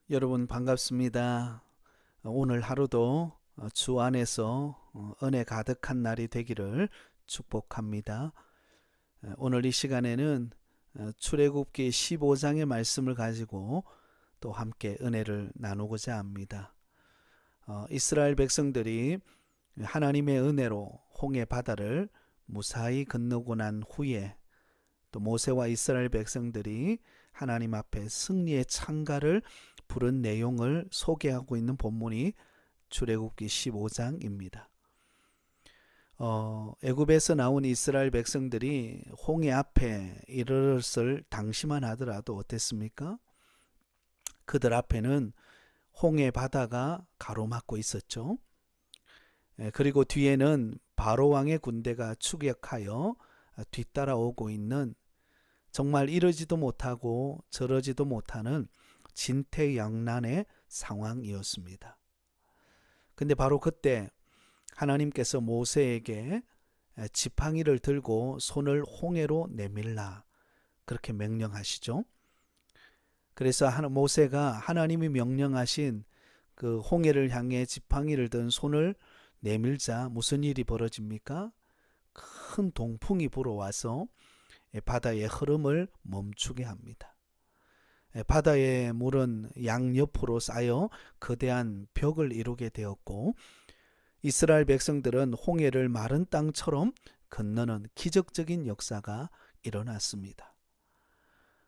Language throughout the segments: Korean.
여러분 반갑습니다. 오늘 하루도 주 안에서 은혜 가득한 날이 되기를 축복합니다. 오늘 이 시간에는 출애굽기 15장의 말씀을 가지고 또 함께 은혜를 나누고자 합니다. 이스라엘 백성들이 하나님의 은혜로 홍해 바다를 무사히 건너고 난 후에 또 모세와 이스라엘 백성들이 하나님 앞에 승리의 찬가를 부른 내용을 소개하고 있는 본문이 출애굽기 15장입니다. 애굽에서 나온 이스라엘 백성들이 홍해 앞에 이르렀을 당시만 하더라도 어땠습니까? 그들 앞에는 홍해 바다가 가로막고 있었죠. 그리고 뒤에는 바로 왕의 군대가 추격하여 뒤따라오고 있는 정말 이러지도 못하고 저러지도 못하는 진퇴양난의 상황이었습니다. 근데 바로 그때 하나님께서 모세에게 지팡이를 들고 손을 홍해로 내밀라 그렇게 명령하시죠. 그래서 모세가 하나님이 명령하신 그 홍해를 향해 지팡이를 든 손을 내밀자 무슨 일이 벌어집니까? 큰 동풍이 불어와서 바다의 흐름을 멈추게 합니다. 바다의 물은 양옆으로 쌓여 거대한 벽을 이루게 되었고 이스라엘 백성들은 홍해를 마른 땅처럼 건너는 기적적인 역사가 일어났습니다.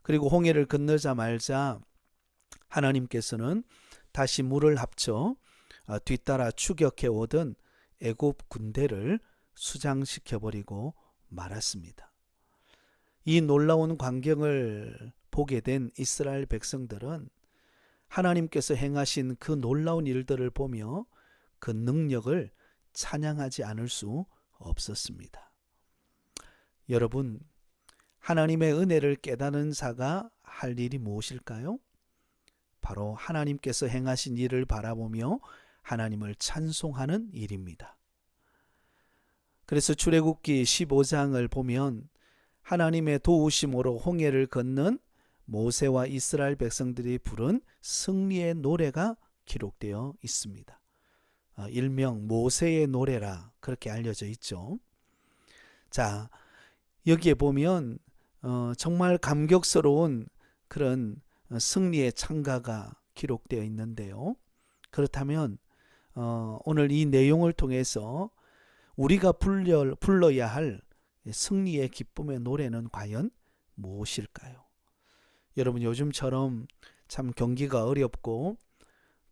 그리고 홍해를 건너자마자 하나님께서는 다시 물을 합쳐 뒤따라 추격해 오던 애굽 군대를 수장시켜버리고 말았습니다. 이 놀라운 광경을 보게 된 이스라엘 백성들은 하나님께서 행하신 그 놀라운 일들을 보며 그 능력을 찬양하지 않을 수 없었습니다. 여러분, 하나님의 은혜를 깨닫는 자가 할 일이 무엇일까요? 바로 하나님께서 행하신 일을 바라보며 하나님을 찬송하는 일입니다. 그래서 출애굽기 15장을 보면 하나님의 도우심으로 홍해를 건넌 모세와 이스라엘 백성들이 부른 승리의 노래가 기록되어 있습니다. 일명 모세의 노래라 그렇게 알려져 있죠. 자, 여기에 보면 정말 감격스러운 그런 승리의 찬가가 기록되어 있는데요. 그렇다면 오늘 이 내용을 통해서 우리가 불러야 할 승리의 기쁨의 노래는 과연 무엇일까요? 여러분, 요즘처럼 참 경기가 어렵고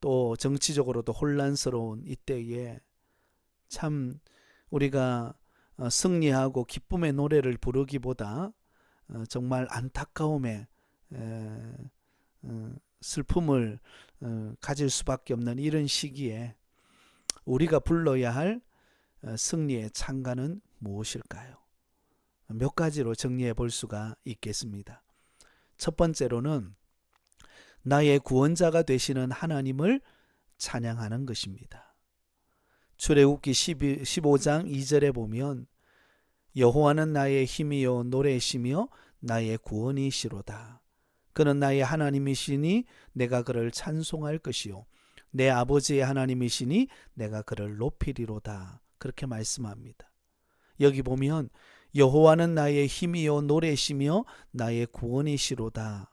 또 정치적으로도 혼란스러운 이때에 참 우리가 승리하고 기쁨의 노래를 부르기보다 정말 안타까움에 슬픔을 가질 수밖에 없는 이런 시기에 우리가 불러야 할 승리의 찬가는 무엇일까요? 몇 가지로 정리해 볼 수가 있겠습니다. 첫 번째로는 나의 구원자가 되시는 하나님을 찬양하는 것입니다. 출애굽기 15장 2절에 보면 여호와는 나의 힘이요 노래시며 나의 구원이시로다. 그는 나의 하나님이시니 내가 그를 찬송할 것이요 내 아버지의 하나님이시니 내가 그를 높이리로다. 그렇게 말씀합니다. 여기 보면 여호와는 나의 힘이요 노래시며 나의 구원이시로다.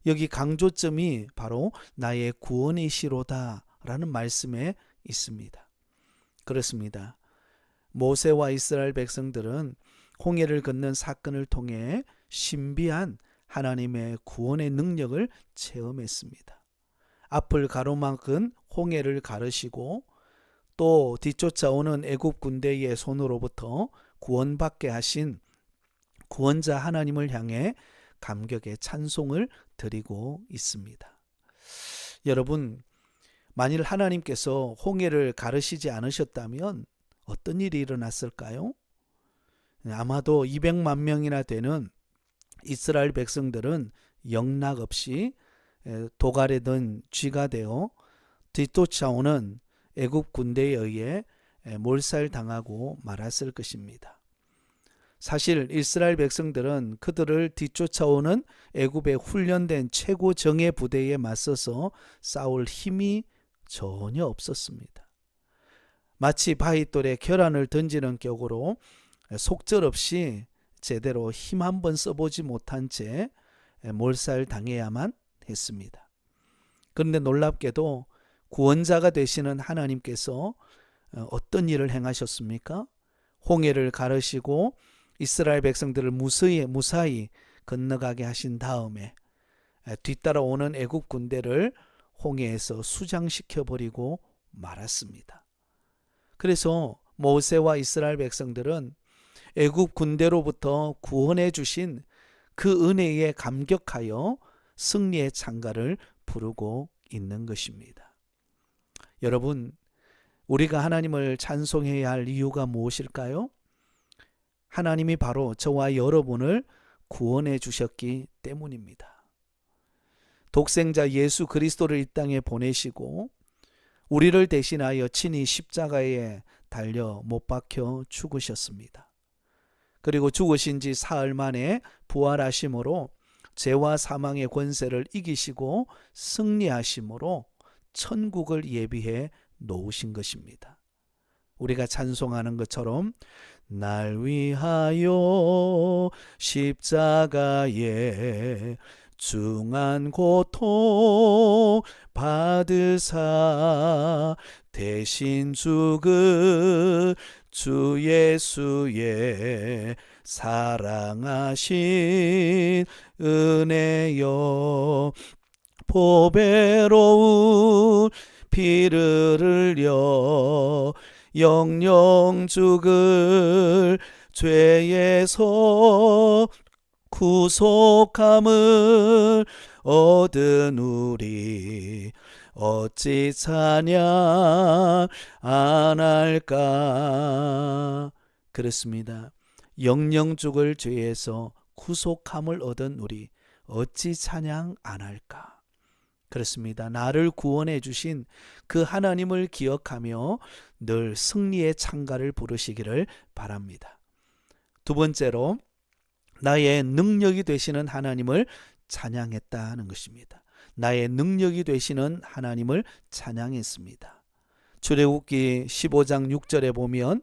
여기 강조점이 바로 나의 구원이시로다 라는 말씀에 있습니다. 그렇습니다. 모세와 이스라엘 백성들은 홍해를 건넌 사건을 통해 신비한 하나님의 구원의 능력을 체험했습니다. 앞을 가로막은 홍해를 가르시고 또 뒤쫓아오는 애굽 군대의 손으로부터 구원받게 하신 구원자 하나님을 향해 감격의 찬송을 드리고 있습니다. 여러분, 만일 하나님께서 홍해를 가르시지 않으셨다면 어떤 일이 일어났을까요? 아마도 200만 명이나 되는 이스라엘 백성들은 영락없이 도갈에 든 쥐가 되어 뒤쫓아오는 애굽 군대에 의해 몰살당하고 말았을 것입니다. 사실 이스라엘 백성들은 그들을 뒤쫓아오는 애굽의 훈련된 최고 정예 부대에 맞서서 싸울 힘이 전혀 없었습니다. 마치 바위돌에 계란을 던지는 격으로 속절없이 제대로 힘 한번 써보지 못한 채 몰살당해야만 했습니다. 그런데 놀랍게도 구원자가 되시는 하나님께서 어떤 일을 행하셨습니까? 홍해를 가르시고 이스라엘 백성들을 무사히 건너가게 하신 다음에 뒤따라오는 애국 군대를 홍해에서 수장시켜 버리고 말았습니다. 그래서 모세와 이스라엘 백성들은 애국 군대로부터 구원해 주신 그 은혜에 감격하여 승리의 찬가를 부르고 있는 것입니다. 여러분, 우리가 하나님을 찬송해야 할 이유가 무엇일까요? 하나님이 바로 저와 여러분을 구원해 주셨기 때문입니다. 독생자 예수 그리스도를 이 땅에 보내시고 우리를 대신하여 친히 십자가에 달려 못 박혀 죽으셨습니다. 그리고 죽으신 지 사흘 만에 부활하심으로 죄와 사망의 권세를 이기시고 승리하심으로 천국을 예비해 놓으신 것입니다. 우리가 찬송하는 것처럼 날 위하여 십자가에 중한 고통 받으사 대신 죽은 주 예수의 사랑하신 은혜여 보배로운 피를 흘려 영영 죽을 죄에서 구속함을 얻은 우리 어찌 찬양 안 할까? 그렇습니다. 영영 죽을 죄에서 구속함을 얻은 우리 어찌 찬양 안 할까? 그렇습니다. 나를 구원해 주신 그 하나님을 기억하며 늘 승리의 찬가를 부르시기를 바랍니다. 두 번째로 나의 능력이 되시는 하나님을 찬양했다는 것입니다. 나의 능력이 되시는 하나님을 찬양했습니다. 출애굽기 15장 6절에 보면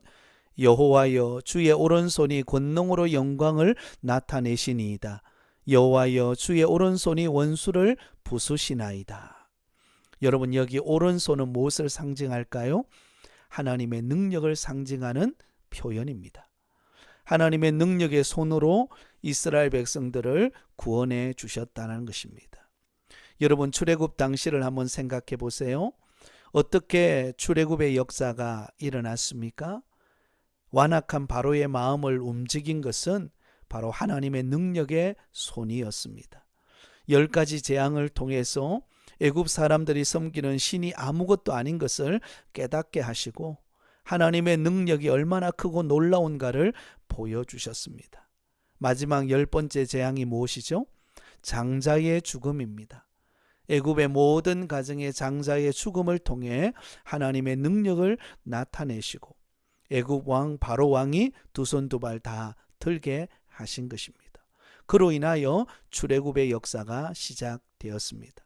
여호와여 주의 오른손이 권능으로 영광을 나타내시니이다. 여호와여 주의 오른손이 원수를 부수시나이다. 여러분, 여기 오른손은 무엇을 상징할까요? 하나님의 능력을 상징하는 표현입니다. 하나님의 능력의 손으로 이스라엘 백성들을 구원해 주셨다는 것입니다. 여러분, 출애굽 당시를 한번 생각해 보세요. 어떻게 출애굽의 역사가 일어났습니까? 완악한 바로의 마음을 움직인 것은 바로 하나님의 능력의 손이었습니다. 10가지 재앙을 통해서 애굽 사람들이 섬기는 신이 아무것도 아닌 것을 깨닫게 하시고 하나님의 능력이 얼마나 크고 놀라운가를 보여주셨습니다. 마지막 10번째 재앙이 무엇이죠? 장자의 죽음입니다. 애굽의 모든 가정의 장자의 죽음을 통해 하나님의 능력을 나타내시고 애굽 왕 바로 왕이 두 손 두 발 다 들게 하신 것입니다. 그로 인하여 출애굽의 역사가 시작되었습니다.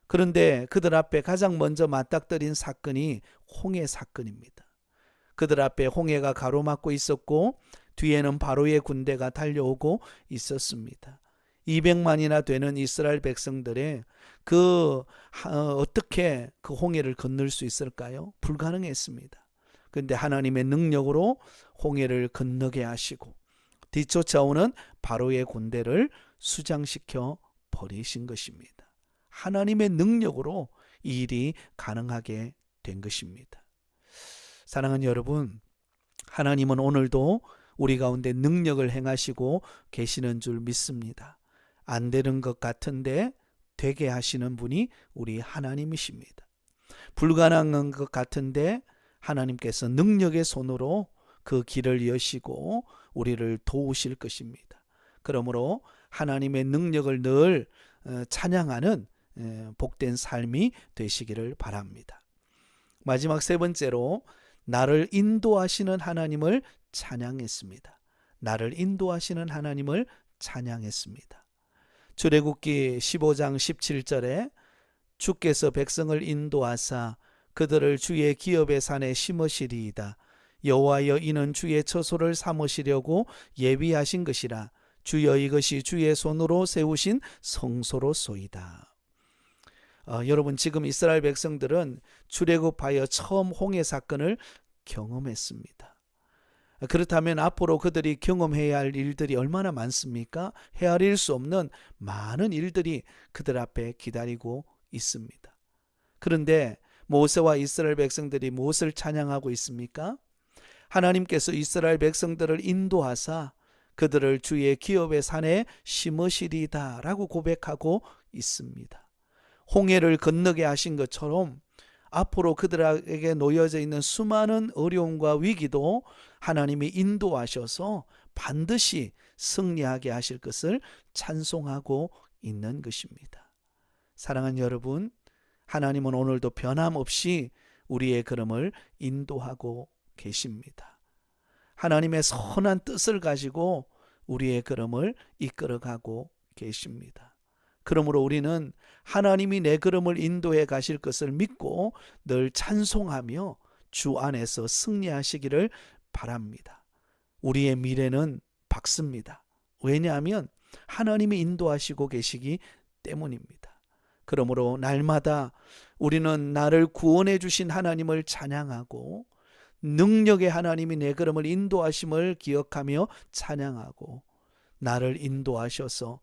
그런데 그들 앞에 가장 먼저 맞닥뜨린 사건이 홍해 사건입니다. 그들 앞에 홍해가 가로막고 있었고 뒤에는 바로의 군대가 달려오고 있었습니다. 200만이나 되는 이스라엘 백성들의 어떻게 그 홍해를 건널 수 있을까요? 불가능했습니다. 그런데 하나님의 능력으로 홍해를 건너게 하시고 뒤쫓아오는 바로의 군대를 수장시켜 버리신 것입니다. 하나님의 능력으로 이 일이 가능하게 된 것입니다. 사랑하는 여러분, 하나님은 오늘도 우리 가운데 능력을 행하시고 계시는 줄 믿습니다. 안 되는 것 같은데 되게 하시는 분이 우리 하나님이십니다. 불가능한 것 같은데 하나님께서 능력의 손으로 그 길을 여시고 우리를 도우실 것입니다. 그러므로 하나님의 능력을 늘 찬양하는 복된 삶이 되시기를 바랍니다. 마지막 세 번째로 나를 인도하시는 하나님을 찬양했습니다. 나를 인도하시는 하나님을 찬양했습니다. 출애굽기 15장 17절에 주께서 백성을 인도하사 그들을 주의 기업의 산에 심으시리이다. 여호와여 이는 주의 처소를 삼으시려고 예비하신 것이라. 주여 이것이 주의 손으로 세우신 성소로소이다. 여러분, 지금 이스라엘 백성들은 출애굽하여 처음 홍해 사건을 경험했습니다. 그렇다면 앞으로 그들이 경험해야 할 일들이 얼마나 많습니까? 헤아릴 수 없는 많은 일들이 그들 앞에 기다리고 있습니다. 그런데 모세와 이스라엘 백성들이 무엇을 찬양하고 있습니까? 하나님께서 이스라엘 백성들을 인도하사 그들을 주의 기업의 산에 심으시리다 라고 고백하고 있습니다. 홍해를 건너게 하신 것처럼 앞으로 그들에게 놓여져 있는 수많은 어려움과 위기도 하나님이 인도하셔서 반드시 승리하게 하실 것을 찬송하고 있는 것입니다. 사랑하는 여러분, 하나님은 오늘도 변함없이 우리의 걸음을 인도하고 계십니다. 하나님의 선한 뜻을 가지고 우리의 걸음을 이끌어가고 계십니다. 그러므로 우리는 하나님이 내 걸음을 인도해 가실 것을 믿고 늘 찬송하며 주 안에서 승리하시기를 바랍니다. 우리의 미래는 밝습니다. 왜냐하면 하나님이 인도하시고 계시기 때문입니다. 그러므로 날마다 우리는 나를 구원해 주신 하나님을 찬양하고 능력의 하나님이 내 걸음을 인도하심을 기억하며 찬양하고 나를 인도하셔서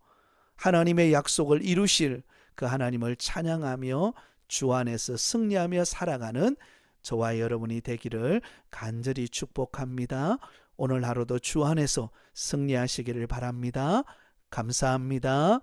하나님의 약속을 이루실 그 하나님을 찬양하며 주 안에서 승리하며 살아가는 저와 여러분이 되기를 간절히 축복합니다. 오늘 하루도 주 안에서 승리하시기를 바랍니다. 감사합니다.